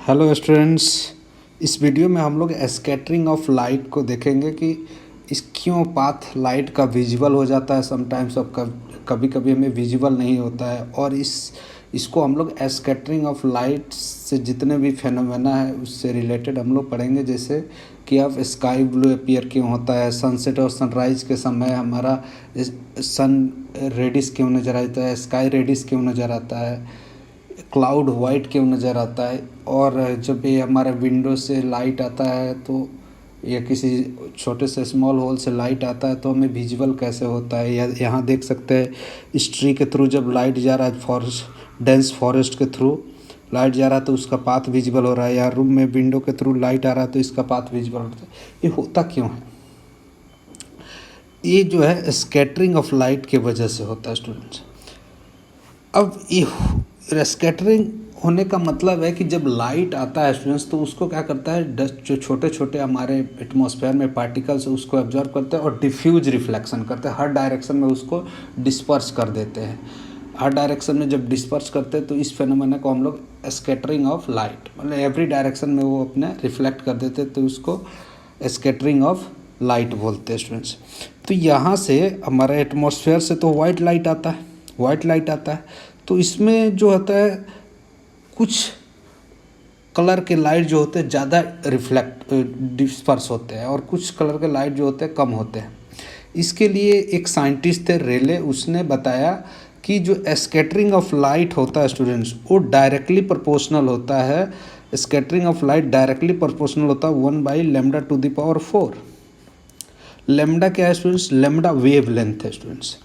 Hello students. इस video में हम लोग स्कैटरिंग ऑफ लाइट को देखेंगे कि इस क्यों पाथ लाइट का विजुअल हो जाता है समटाइम्स और कभी कभी हमें विजुअल नहीं होता है। और इसको हम लोग स्कैटरिंग ऑफ लाइट से जितने भी फेनोमेना है उससे रिलेटेड हम लोग पढ़ेंगे। जैसे कि अब स्काई ब्लू अपीयर क्यों होता है, सनसेट और सनराइज़ के समय हमारा सन रेडिश क्यों नज़र आता है, स्काई रेडिश क्यों नज़र आता है, क्लाउड वाइट क्यों नज़र आता है। और जब ये हमारे विंडो से लाइट आता है तो या किसी छोटे से स्मॉल होल से लाइट आता है तो हमें विजुअल कैसे होता है। या यहाँ देख सकते हैं इस ट्री के थ्रू जब लाइट जा रहा है, फॉरेस्ट डेंस फॉरेस्ट के थ्रू लाइट जा रहा है तो उसका पाथ विजिबल हो रहा है। या रूम में विंडो के थ्रू लाइट आ रहा है तो इसका पाथ विजिबल होता है। ये होता क्यों है? ये जो है स्कैटरिंग ऑफ लाइट के वजह से होता है स्टूडेंट्स। अब ये स्कैटरिंग होने का मतलब है कि जब लाइट आता है स्टूडेंट्स तो उसको क्या करता है, डस्ट जो छोटे छोटे हमारे एटमॉस्फेयर में पार्टिकल्स है उसको एब्जॉर्ब करते हैं और डिफ्यूज रिफ्लेक्शन करते हैं, हर डायरेक्शन में उसको डिस्पर्स कर देते हैं। हर डायरेक्शन में जब डिस्पर्स करते हैं तो इस फेनोमेना को हम लोग स्कैटरिंग ऑफ लाइट, मतलब एवरी डायरेक्शन में वो अपने रिफ्लेक्ट कर देते हैं तो उसको स्कैटरिंग ऑफ लाइट बोलते हैं स्टूडेंट्स। तो यहाँ से हमारे एटमॉस्फेयर से तो वाइट लाइट आता है, वाइट लाइट आता है तो इसमें जो होता है कुछ कलर के लाइट जो होते हैं ज़्यादा रिफ्लेक्ट डिस्पर्स होते हैं और कुछ कलर के लाइट जो होते हैं कम होते हैं। इसके लिए एक साइंटिस्ट थे रेले, उसने बताया कि जो स्कैटरिंग ऑफ लाइट होता है स्टूडेंट्स वो डायरेक्टली प्रोपोर्शनल होता है। Scattering of light directly proportional होता है 1/λ⁴। लेमडा क्या है स्टूडेंट्स? लेमडा वेव लेंथ है स्टूडेंट्स।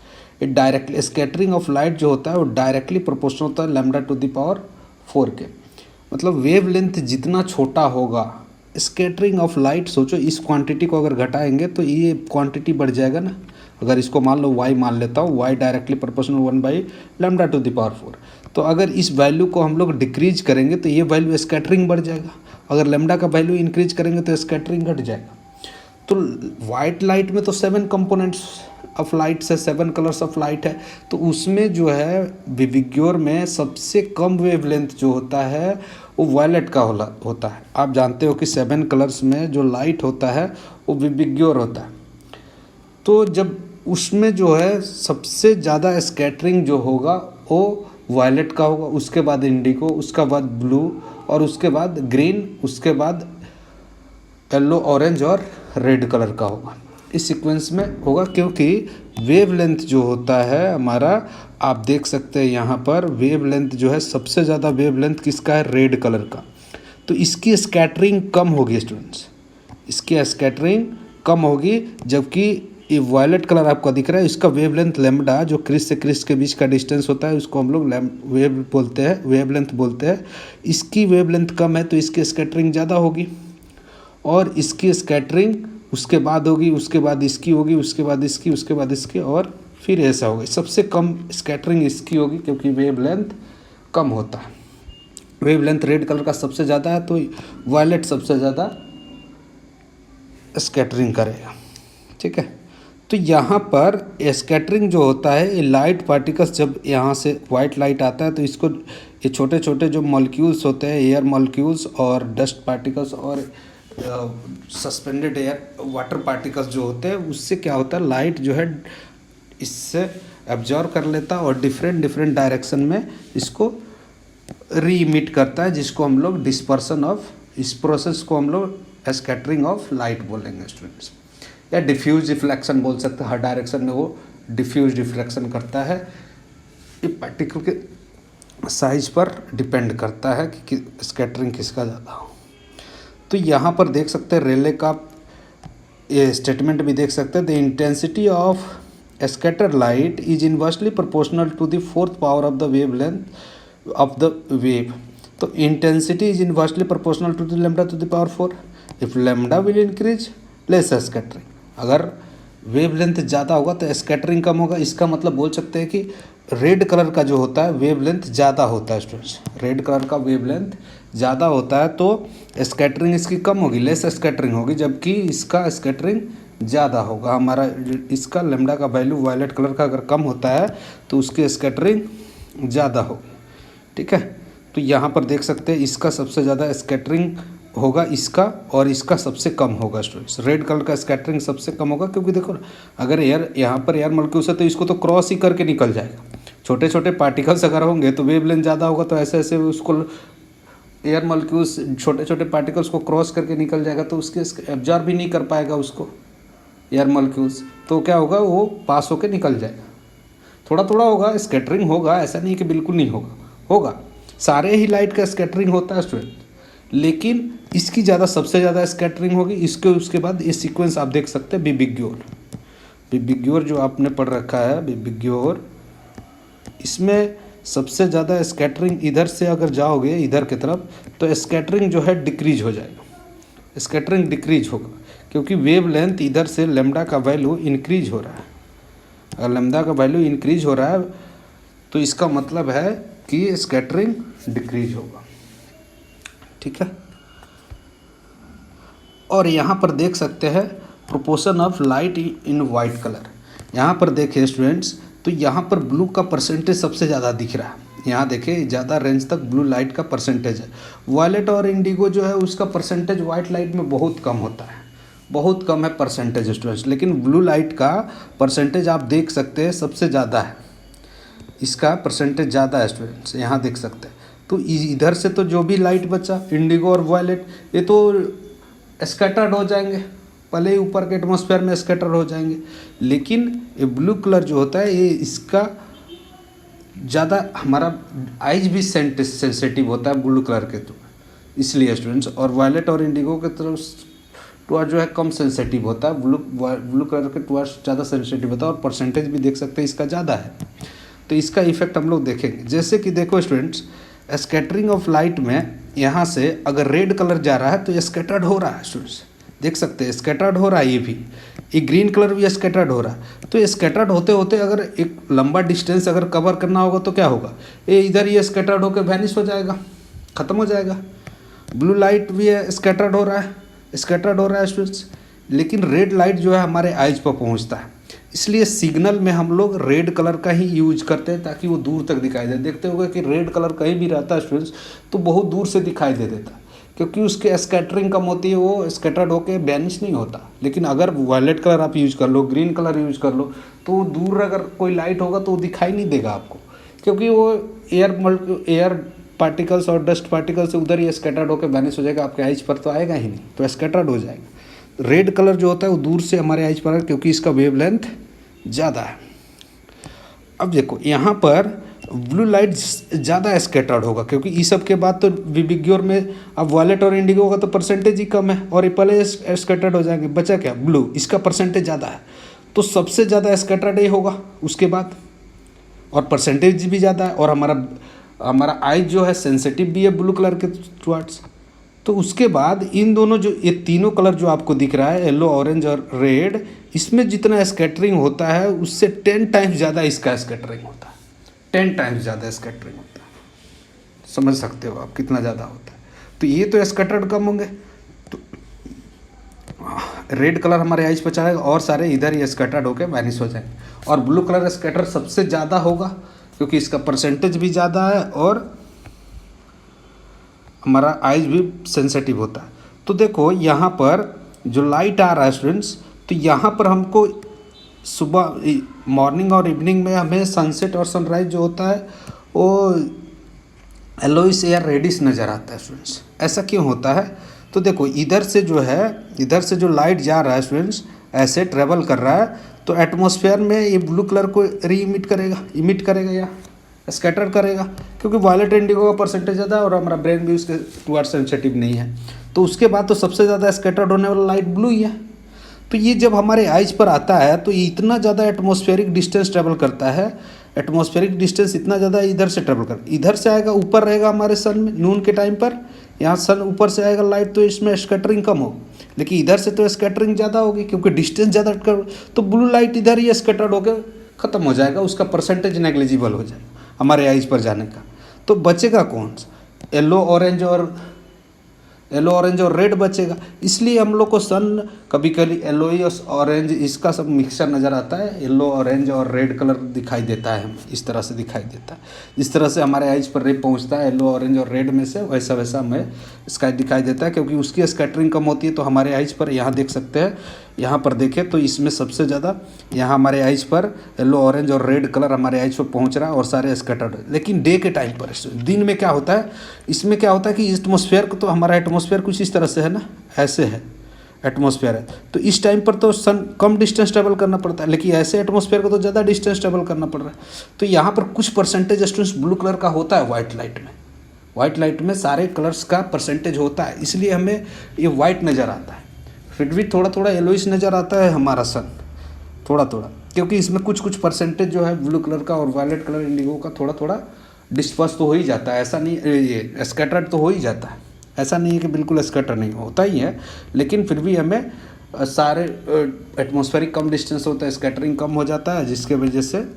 ये डायरेक्टली स्कैटरिंग ऑफ लाइट जो होता है वो डायरेक्टली प्रोपोर्शनल होता है λ⁴ के। मतलब वेव लेंथ जितना छोटा होगा स्कैटरिंग ऑफ लाइट, सोचो इस क्वांटिटी को अगर घटाएंगे तो ये क्वांटिटी बढ़ जाएगा ना। अगर इसको मान लो y मान लेता हूँ, y डायरेक्टली प्रोपोर्शनल 1/λ⁴। तो अगर इस वैल्यू को हम लोग डिक्रीज करेंगे तो ये वैल्यू स्कैटरिंग बढ़ जाएगा, अगर लेमडा का वैल्यू इंक्रीज करेंगे तो स्कैटरिंग घट जाएगा। तो वाइट लाइट में तो 7 कंपोनेंट्स ऑफ लाइट से 7 कलर्स ऑफ लाइट है, तो उसमें जो है विविग्योर में सबसे कम वेवलेंथ जो होता है वो वायलेट का होता है। आप जानते हो कि 7 कलर्स में जो लाइट होता है वो विविग्योर होता है। तो जब उसमें जो है सबसे ज़्यादा स्कैटरिंग जो होगा वो वायलेट का होगा, उसके बाद इंडिगो, उसके बाद ब्लू और उसके बाद ग्रीन, उसके बाद येलो, ऑरेंज और रेड कलर का होगा। इस सीक्वेंस में होगा क्योंकि वेवलेंथ जो होता है हमारा, आप देख सकते हैं यहाँ पर वेवलेंथ जो है सबसे ज़्यादा वेवलेंथ किसका है? रेड कलर का। तो इसकी स्कैटरिंग कम होगी स्टूडेंट्स, इसकी स्कैटरिंग कम होगी। जबकि ये वायलेट कलर आपको दिख रहा है इसका वेवलेंथ लेमडा, जो क्रिस से क्रिस के बीच का डिस्टेंस होता है उसको हम लोग वेव बोलते हैं, वेवलेंथ बोलते हैं। इसकी वेवलेंथ कम है तो इसकी स्कैटरिंग ज़्यादा होगी और इसकी स्कैटरिंग उसके बाद होगी, उसके बाद इसकी होगी, उसके बाद इसकी, उसके बाद इसकी और फिर ऐसा होगा। सबसे कम स्कैटरिंग इसकी होगी क्योंकि वेवलेंथ कम होता है। वेवलेंथ रेड कलर का सबसे ज़्यादा है तो वायलेट सबसे ज़्यादा स्कैटरिंग करेगा, ठीक है। तो यहाँ पर स्कैटरिंग जो होता है ये लाइट पार्टिकल्स, जब यहाँ से वाइट लाइट आता है तो इसको ये छोटे छोटे जो मॉलिक्यूल्स होते हैं, एयर मॉलिक्यूल्स और डस्ट पार्टिकल्स और सस्पेंडेड एयर वाटर पार्टिकल्स जो होते हैं, उससे क्या होता है लाइट जो है इससे एब्जॉर्ब कर लेता है और डिफरेंट डायरेक्शन में इसको री इमिट करता है, जिसको हम लोग डिस्पर्सन ऑफ, इस प्रोसेस को हम लोग स्कैटरिंग ऑफ लाइट बोलेंगे स्टूडेंट्स, या डिफ्यूज रिफ्लेक्शन बोल सकते हैं। हर डायरेक्शन में वो डिफ्यूज रिफ्लेक्शन करता है। ये पार्टिकल के साइज पर डिपेंड करता है कि स्कैटरिंग किसका ज़्यादा हो। तो यहाँ पर देख सकते हैं रेले का ये स्टेटमेंट भी देख सकते हैं, the intensity of scatter light is inversely proportional to the 4th power of the wave length of the wave. तो intensity is inversely proportional to the lambda to the power 4। If lambda will increase less scattering, अगर wavelength ज़्यादा होगा तो scattering कम होगा। इसका मतलब बोल सकते हैं कि रेड कलर का जो होता है वेवलेंथ ज़्यादा होता है स्टूडेंट्स, रेड कलर का वेवलेंथ ज़्यादा होता है तो स्कैटरिंग इसकी कम होगी, लेस स्कैटरिंग होगी, जबकि इसका स्कैटरिंग ज़्यादा होगा। हमारा इसका लेमडा का वैल्यू वायलेट कलर का अगर कम होता है तो उसकी स्कैटरिंग ज़्यादा होगी, ठीक है। तो यहाँ पर देख सकते हैं इसका सबसे ज़्यादा स्कैटरिंग होगा इसका, और इसका सबसे कम होगा स्टूडेंट्स। रेड कलर का स्कैटरिंग सबसे कम होगा, क्योंकि देखो ना, अगर एयर यहाँ पर एयर मॉलिक्यूल्स है तो इसको तो क्रॉस ही करके निकल जाएगा। छोटे छोटे पार्टिकल्स अगर होंगे तो वेवलेंथ ज़्यादा होगा, तो ऐसे ऐसे उसको एयर मॉलिक्यूल्स छोटे छोटे पार्टिकल्स को क्रॉस करके निकल जाएगा, तो उसके एब्जॉर्ब भी नहीं कर पाएगा उसको एयर मॉलिक्यूल्स, तो क्या होगा, वो पास होके निकल जाएगा। थोड़ा थोड़ा होगा स्कैटरिंग होगा, ऐसा नहीं कि बिल्कुल नहीं होगा, होगा। सारे ही लाइट का स्कैटरिंग होता है स्टूडेंट, लेकिन इसकी ज़्यादा सबसे ज़्यादा स्कैटरिंग होगी। उसके बाद ये सीक्वेंस आप देख सकते हैं, बिबिग्योर। बिबिग्योर जो आपने पढ़ रखा है, बिबिग्योर, इसमें सबसे ज़्यादा स्कैटरिंग इधर से अगर जाओगे इधर की तरफ तो स्कैटरिंग जो है डिक्रीज हो जाएगा, स्कैटरिंग डिक्रीज होगा, क्योंकि वेव लेंथ इधर से लेमडा का वैल्यू इंक्रीज हो रहा है। अगर लेमडा का वैल्यू इंक्रीज हो रहा है तो इसका मतलब है कि स्कैटरिंग डिक्रीज होगा, ठीक है। और यहाँ पर देख सकते हैं proportion of light in white colour. यहाँ पर देखिए स्टूडेंट्स, तो यहाँ पर ब्लू का परसेंटेज सबसे ज़्यादा दिख रहा है। यहाँ देखिए ज़्यादा रेंज तक ब्लू लाइट का परसेंटेज है। वायलेट और इंडिगो जो है उसका परसेंटेज वाइट लाइट में बहुत कम होता है, बहुत कम है परसेंटेज स्टूडेंट्स, लेकिन ब्लू लाइट का परसेंटेज आप देख सकते हैं सबसे ज़्यादा है, इसका परसेंटेज ज़्यादा है स्टूडेंट्स, यहाँ देख सकते हैं। तो इधर से तो जो भी लाइट बचा, इंडिगो और वायलेट, ये तो स्कैटर्ड हो जाएंगे, पहले ही ऊपर के एटमॉस्फेयर में स्कैटर हो जाएंगे। लेकिन ये ब्लू कलर जो होता है, ये इसका ज़्यादा, हमारा आइज भी सेंसिटिव होता है ब्लू कलर के, तो इसलिए स्टूडेंट्स। और वायलेट और इंडिगो के तरफ टुवर्ड जो है कम सेंसिटिव होता है, ब्लू कलर के टुवर्ड ज़्यादा सेंसिटिव होता है, और परसेंटेज भी देख सकते हैं इसका ज़्यादा है। तो इसका इफेक्ट हम लोग देखेंगे। जैसे कि देखो स्टूडेंट्स, स्कैटरिंग ऑफ लाइट में यहाँ से अगर रेड कलर जा रहा है तो ये स्कैटर्ड हो रहा है स्टूडेंट्स, देख सकते हैं स्कैटर्ड हो रहा है। ये ग्रीन कलर भी स्कैटर्ड हो रहा है। तो ये स्कैटर्ड होते होते अगर एक लंबा डिस्टेंस अगर कवर करना होगा तो क्या होगा, ये इधर ये स्कैटर्ड होकर वैनिश हो जाएगा, ख़त्म हो जाएगा। ब्लू लाइट भी स्कैटर्ड हो रहा है, स्कैटर्ड हो रहा है स्टूडेंट्स, लेकिन रेड लाइट जो है हमारे आइज पर पहुँचता है, इसलिए सिग्नल में हम लोग रेड कलर का ही यूज करते हैं ताकि वो दूर तक दिखाई दे। देखते होंगे कि रेड कलर कहीं भी रहता है स्टूडेंट्स तो बहुत दूर से दिखाई दे देता है, क्योंकि उसके स्कैटरिंग कम होती है, वो स्कैटर्ड होकर बैनिश नहीं होता। लेकिन अगर वायलेट कलर आप यूज कर लो, ग्रीन कलर यूज कर लो, तो दूर अगर कोई लाइट होगा तो वो दिखाई नहीं देगा आपको, क्योंकि वो एयर पार्टिकल्स और डस्ट पार्टिकल्स से उधर ही स्कैटर्ड होकर बैनिश हो जाएगा, आपके आइज पर तो आएगा ही नहीं, तो स्कैटर्ड हो जाएगा। रेड कलर जो होता है वो दूर से हमारे आइज पर है, क्योंकि इसका वेवलेंथ ज़्यादा है। अब देखो यहाँ पर ब्लू लाइट ज़्यादा स्कैटर्ड होगा, क्योंकि इस सब के बाद तो बिबिग्योर में अब वायलेट और इंडिगो का तो परसेंटेज ही कम है, और ये पहले स्कैटर्ड हो जाएंगे, बचा क्या, ब्लू, इसका परसेंटेज ज़्यादा है, तो सबसे ज़्यादा स्कैटर्ड ये होगा उसके बाद, और परसेंटेज भी ज़्यादा है, और हमारा आई जो है सेंसिटिव भी है ब्लू कलर के टुवर्ड्स। तो उसके बाद इन दोनों जो ये तीनों कलर जो आपको दिख रहा है, येलो, ऑरेंज और रेड, इसमें जितना स्कैटरिंग होता है उससे 10 टाइम्स ज़्यादा इसका स्कैटरिंग होता है, 10 टाइम्स ज़्यादा स्कैटरिंग होता है। समझ सकते हो आप कितना ज़्यादा होता है। तो ये तो स्कैटर्ड कम होंगे, तो रेड कलर हमारे आइज पर चढ़ेगा और सारे इधर ही स्कैटर्ड होकर वैनिश हो जाएंगे, और ब्लू कलर स्कैटर सबसे ज़्यादा होगा क्योंकि इसका परसेंटेज भी ज़्यादा है और हमारा आइज भी सेंसिटिव होता है। तो देखो यहाँ पर जो लाइट आ रहा है स्टूडेंट्स, तो यहाँ पर हमको सुबह मॉर्निंग और इवनिंग में हमें सनसेट और सनराइज जो होता है वो येलोइश या रेडिश नज़र आता है स्टूडेंट्स। ऐसा क्यों होता है, तो देखो इधर से जो है, इधर से जो लाइट जा रहा है स्टूडेंट्स, ऐसे ट्रेवल कर रहा है, तो एटमॉस्फेयर में ये ब्लू कलर को इमिट करेगा या स्कैटर करेगा, क्योंकि वायलेट इंडिगो का परसेंटेज ज़्यादा है और हमारा ब्रेन भी उसके टुवर्ड्स सेंसिटिव नहीं है। तो उसके बाद तो सबसे ज़्यादा स्कैटर्ड होने वाला लाइट ब्लू ही है। तो ये जब हमारे आइज पर आता है तो ये इतना ज़्यादा एटमॉस्फेरिक डिस्टेंस ट्रेवल करता है, एटमॉस्फेरिक डिस्टेंस इतना ज़्यादा इधर से ट्रेवल कर, इधर से आएगा, ऊपर रहेगा हमारे सन में नून के टाइम पर, यहाँ सन ऊपर से आएगा लाइट, तो इसमें स्कैटरिंग कम होगी, लेकिन इधर से तो स्कैटरिंग ज़्यादा होगी क्योंकि डिस्टेंस ज़्यादा कर, तो ब्लू लाइट इधर ही स्कैटर्ड होकर ख़त्म हो जाएगा, उसका परसेंटेज नेग्लिजिबल हो जाएगा हमारे आइज पर जाने का। तो बचेगा कौन सा, येलो, ऑरेंज और येलो ऑरेंज और रेड बचेगा। इसलिए हम लोग को सन कभी कभी येलोइश ऑरेंज इसका सब मिक्सचर नज़र आता है, येलो ऑरेंज और रेड कलर दिखाई देता है, हमें इस तरह से दिखाई देता है। जिस तरह से हमारे आइज पर रे पहुंचता है येलो ऑरेंज और रेड में से, वैसा वैसा हमें स्काई दिखाई देता है, क्योंकि उसकी स्कैटरिंग कम होती है। तो हमारे आइज पर यहाँ देख सकते हैं, यहाँ पर देखें तो इसमें सबसे ज़्यादा यहाँ हमारे आइज पर येलो ऑरेंज और रेड कलर हमारे आइज पर पहुँच रहा है और सारे स्कैटर्ड। लेकिन डे के टाइम पर, दिन में क्या होता है, इसमें क्या होता है कि एटमॉस्फेयर को, तो हमारा एटमॉस्फेयर कुछ इस तरह से है ना, ऐसे है एटमॉस्फेयर है, तो इस टाइम पर तो सन कम डिस्टेंस ट्रेवल करना पड़ता है, लेकिन ऐसे एटमॉस्फेयर को तो ज़्यादा डिस्टेंस ट्रेवल करना पड़ रहा है। तो यहाँ पर कुछ परसेंटेज स्टूडेंट्स ब्लू कलर का होता है वाइट लाइट में, वाइट लाइट में सारे कलर्स का परसेंटेज होता है, इसलिए हमें ये वाइट नज़र आता है। फिर भी थोड़ा थोड़ा येलोइश नज़र आता है हमारा सन, थोड़ा थोड़ा, क्योंकि इसमें कुछ कुछ परसेंटेज जो है ब्लू कलर का और वायलेट कलर इंडिगो का थोड़ा थोड़ा डिस्पर्स तो हो ही जाता है। ऐसा नहीं, ये स्कैटर्ड तो हो ही जाता है, ऐसा नहीं है कि बिल्कुल स्कैटर नहीं होता ही है, लेकिन फिर भी हमें सारे एटमॉस्फेरिक कम डिस्टेंस होता है, स्कैटरिंग कम हो जाता है, जिसके वजह से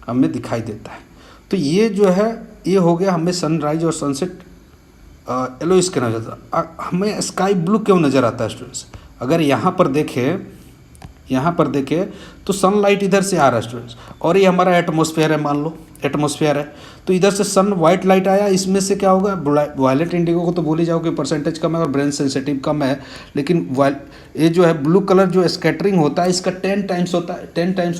हमें दिखाई देता है। तो ये जो है ये हो गया हमें सनराइज और सनसेट येलोइश के नजर। हमें स्काई ब्लू क्यों नज़र आता है स्टूडेंट्स? अगर यहाँ पर देखें तो सनलाइट इधर से आ रहा है स्टूडेंट्स, और ये हमारा एटमॉस्फेयर है, मान लो एटमॉस्फेयर है, तो इधर से सन वाइट लाइट आया, इसमें से क्या होगा, वायलेट इंडिगो को तो भूल ही जाओ कि परसेंटेज कम है और ब्रेन सेंसिटिव कम है, लेकिन ये जो है ब्लू कलर जो स्कैटरिंग होता है इसका 10 टाइम्स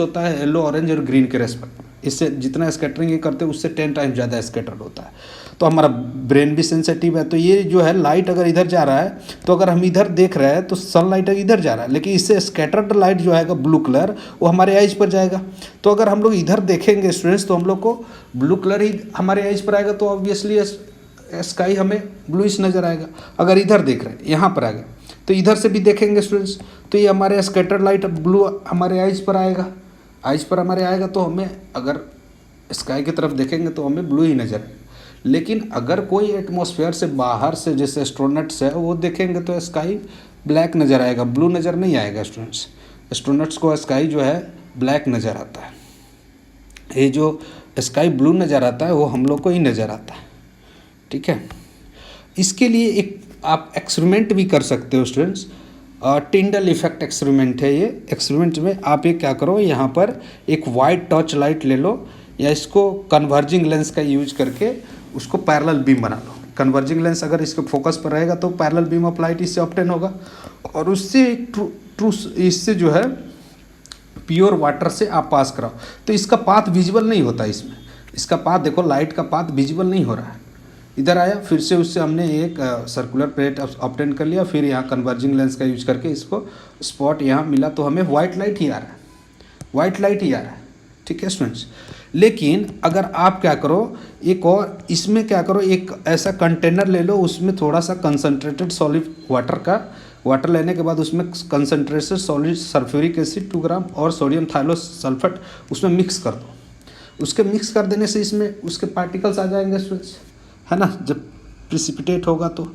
होता है येलो ऑरेंज और ग्रीन के रेस्पेक्ट। इससे जितना स्कैटरिंग ये करते हैं उससे 10 टाइम्स ज़्यादा स्कैटर्ड होता है। तो हमारा ब्रेन भी सेंसिटिव है, तो ये जो है लाइट अगर इधर जा रहा है, तो अगर हम इधर देख रहे हैं तो सनलाइट इधर जा रहा है, लेकिन इससे स्कैटर्ड लाइट जो आएगा ब्लू कलर वो हमारे आइज पर जाएगा। तो अगर हम लोग इधर देखेंगे स्टूडेंट्स तो हम लोग को ब्लू कलर ही हमारे आइज पर आएगा, तो ऑब्वियसली स्काई हमें ब्लूइश नज़र आएगा। अगर इधर देख रहे हैं, यहाँ पर आ गया, तो इधर से भी देखेंगे स्टूडेंट्स तो ये हमारे स्कैटर्ड लाइट ब्लू हमारे आइज पर आएगा, तो हमें अगर स्काई की तरफ देखेंगे तो हमें ब्लू ही नज़र आएगा। लेकिन अगर कोई एटमॉस्फेयर से बाहर से जैसे एस्ट्रोनट्स है वो देखेंगे तो स्काई ब्लैक नज़र आएगा, ब्लू नज़र नहीं आएगा स्टूडेंट्स। एस्ट्रोनट्स को स्काई जो है ब्लैक नज़र आता है, ये जो स्काई ब्लू नज़र आता है वो हम लोग को ही नज़र आता है, ठीक है। इसके लिए एक आप एक्सपेरिमेंट भी कर सकते हो स्टूडेंट्स, टिंडल इफेक्ट एक्सपेरिमेंट है ये। एक्सपेरिमेंट में आप ये क्या करो, यहाँ पर एक वाइट टॉर्च लाइट ले लो या इसको कन्वर्जिंग लेंस का यूज करके उसको पैरेलल बीम बना लो। कन्वर्जिंग लेंस अगर इसके फोकस पर रहेगा तो पैरेलल बीम ऑफ लाइट इससे ऑब्टेन होगा, और उससे इससे जो है प्योर वाटर से आप पास कराओ तो इसका पाथ विजिबल नहीं होता, इसमें इसका पाथ देखो, लाइट का पाथ विजिबल नहीं हो रहा है। इधर आया, फिर से उससे हमने एक सर्कुलर प्लेट ऑब्टेन कर लिया, फिर यहाँ कन्वर्जिंग लेंस का यूज करके इसको स्पॉट यहाँ मिला तो हमें वाइट लाइट ही आ रहा है, ठीक है स्टूडेंट्स। लेकिन अगर आप क्या करो, एक और इसमें क्या करो, एक ऐसा कंटेनर ले लो, उसमें थोड़ा सा कंसनट्रेटेड सॉलिड वाटर लेने के बाद उसमें कंसनट्रेटेड सॉलिड सल्फ्यूरिक एसिड 2 ग्राम और सोडियम थायोसल्फेट उसमें मिक्स कर दो। उसके मिक्स कर देने से इसमें उसके पार्टिकल्स आ जाएंगे स्टूडेंट्स, है ना, जब प्रिसिपिटेट होगा। तो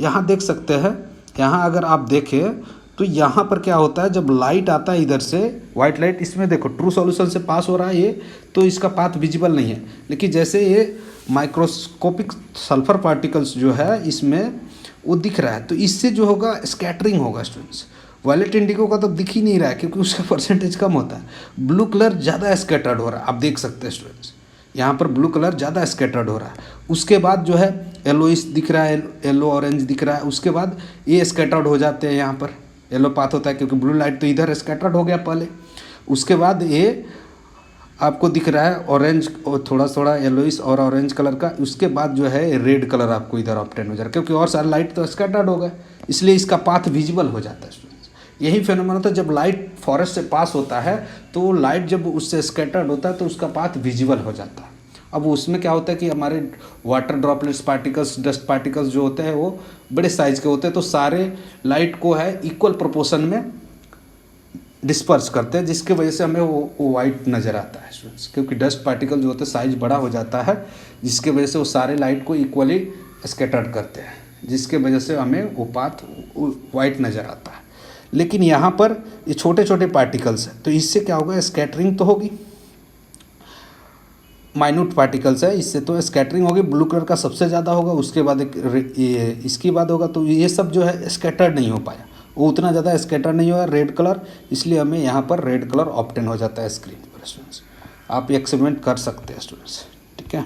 यहाँ देख सकते हैं, यहाँ अगर आप देखें तो यहाँ पर क्या होता है, जब लाइट आता है इधर से वाइट लाइट, इसमें देखो ट्रू सॉल्यूशन से पास हो रहा है ये, तो इसका पाथ विजिबल नहीं है। लेकिन जैसे ये माइक्रोस्कोपिक सल्फर पार्टिकल्स जो है इसमें वो दिख रहा है, तो इससे जो होगा स्कैटरिंग होगा स्टूडेंट्स। वायलेट इंडिगो का तो दिख ही नहीं रहा है क्योंकि उसका परसेंटेज कम होता है। ब्लू कलर ज़्यादा स्कैटर्ड हो रहा है, आप देख सकते हैं स्टूडेंट्स, यहाँ पर ब्लू कलर ज़्यादा स्कैटर्ड हो रहा है। उसके बाद जो है येलोइश दिख रहा है, येलो ऑरेंज दिख रहा है, उसके बाद ये स्कैटर्ड हो जाते हैं, यहाँ पर येलो पाथ होता है क्योंकि ब्लू लाइट तो इधर स्कैटर्ड हो गया पहले। उसके बाद ये आपको दिख रहा है ऑरेंज और थोड़ा थोड़ा येलोइश और ऑरेंज कलर का, उसके बाद जो है रेड कलर आपको इधर ऑब्टेन हो जा रहा है क्योंकि और सारा लाइट तो स्कैटर्ड हो गया, इसलिए इसका पाथ विजिबल हो जाता है स्टूडेंट्स। यही फेनोमेना होता है जब लाइट फॉरेस्ट से पास होता है तो लाइट जब उससे स्कैटर्ड होता है तो उसका पाथ विजिबल हो जाता है। अब उसमें क्या होता है कि हमारे water droplets particles, dust particles जो होते हैं वो बड़े साइज के होते हैं, तो सारे लाइट को है इक्वल प्रोपोर्शन में डिस्पर्स करते हैं, जिसके वजह से हमें वो वाइट नज़र आता है स्टूडेंट्स, क्योंकि डस्ट पार्टिकल जो होते हैं साइज बड़ा हो जाता है, जिसके वजह से वो सारे लाइट को इक्वली स्कैटर्ड करते हैं, जिसके वजह से हमें वो पाथ वाइट नज़र आता है। लेकिन यहाँ पर ये छोटे छोटे पार्टिकल्स हैं, तो इससे क्या होगा, स्कैटरिंग तो होगी, माइन्यूट पार्टिकल्स है, इससे तो स्कैटरिंग होगी, ब्लू कलर का सबसे ज़्यादा होगा, उसके बाद ये इसकी बात होगा, तो ये सब जो है स्कैटर्ड नहीं हो पाया, वो उतना ज़्यादा स्कैटर नहीं हुआ रेड कलर, इसलिए हमें यहाँ पर रेड कलर ऑब्टेन हो जाता है स्क्रीन पर स्टूडेंट्स। आप एक्सपेरिमेंट कर सकते हैं स्टूडेंट्स, ठीक है।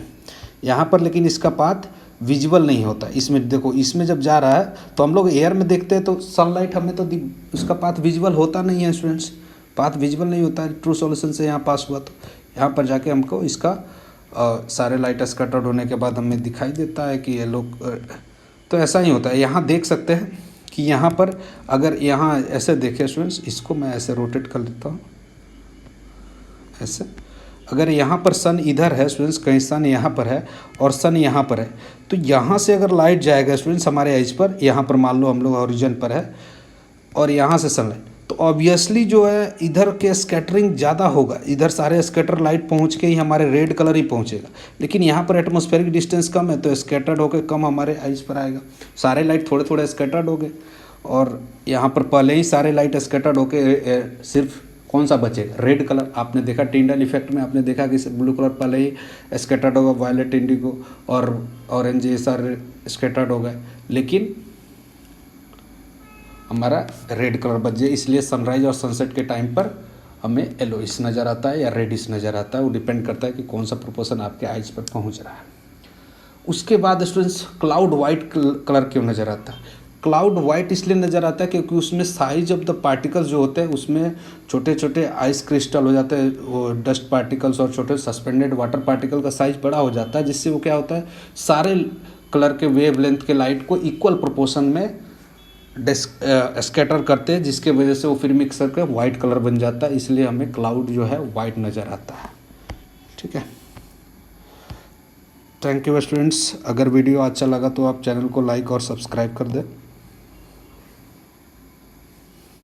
यहाँ पर लेकिन इसका पाथ विजुअल नहीं होता, इसमें देखो, इसमें जब जा रहा है तो हम लोग एयर में देखते हैं तो सनलाइट हमें तो उसका पाथ विजुअल होता नहीं है स्टूडेंट्स, पाथ विजुअल नहीं होता है। ट्रू सॉल्यूशन से यहाँ पास हुआ तो यहाँ पर जाके हमको इसका सारे लाइट स्कैटर्ड होने के बाद हमें दिखाई देता है कि ये लोग तो ऐसा ही होता है। यहाँ देख सकते हैं कि यहाँ पर अगर यहाँ ऐसे देखें स्टूडेंट्स, इसको मैं ऐसे रोटेट कर लेता हूँ ऐसे, अगर यहाँ पर सन इधर है स्टूडेंट्स, कहीं सन यहाँ पर है और सन यहाँ पर है, तो यहाँ से अगर लाइट जाएगा स्टूडेंट्स हमारे एज पर, यहाँ पर मान लो हम लोग ओरिजिन पर है और यहाँ से सनलाइट, तो ऑब्वियसली जो है इधर के स्कैटरिंग ज़्यादा होगा, इधर सारे स्कैटर लाइट पहुँच के ही हमारे रेड कलर ही पहुँचेगा, लेकिन यहाँ पर एटमॉस्फेरिक डिस्टेंस कम है तो स्कैटर्ड होकर कम हमारे आइज पर आएगा, सारे लाइट थोड़े थोड़े स्कैटर्ड हो गए, और यहाँ पर पहले ही सारे लाइट स्कैटर्ड होके सिर्फ कौन सा बचेगा, रेड कलर। आपने देखा टिंडल इफेक्ट में, आपने देखा कि ब्लू कलर पहले ही स्कैटर्ड होगा, वायलेट, इंडिगो और ऑरेंज ये सारे स्कैटर्ड हो गए, लेकिन हमारा रेड कलर बच जाए, इसलिए सनराइज और सनसेट के टाइम पर हमें येलोइश नज़र आता है या रेडिश नज़र आता है, वो डिपेंड करता है कि कौन सा प्रोपोर्शन आपके आइज पर पहुंच रहा है। उसके बाद स्टूडेंट्स क्लाउड वाइट कलर क्यों नज़र आता है? क्लाउड वाइट इसलिए नज़र आता है क्योंकि उसमें साइज ऑफ द पार्टिकल्स जो होते हैं उसमें छोटे छोटे आइस क्रिस्टल हो जाते हैं, वो डस्ट पार्टिकल्स और छोटे सस्पेंडेड वाटर पार्टिकल का साइज बड़ा हो जाता है, जिससे वो क्या होता है सारे कलर के वेवलेंथ के लाइट को इक्वल प्रोपोर्शन में स्कैटर करते हैं, जिसके वजह से वो फिर मिक्स करके वाइट कलर बन जाता है, इसलिए हमें क्लाउड जो है वाइट नज़र आता है, ठीक है। थैंक यू स्टूडेंट्स, अगर वीडियो अच्छा लगा तो आप चैनल को लाइक और सब्सक्राइब कर दें।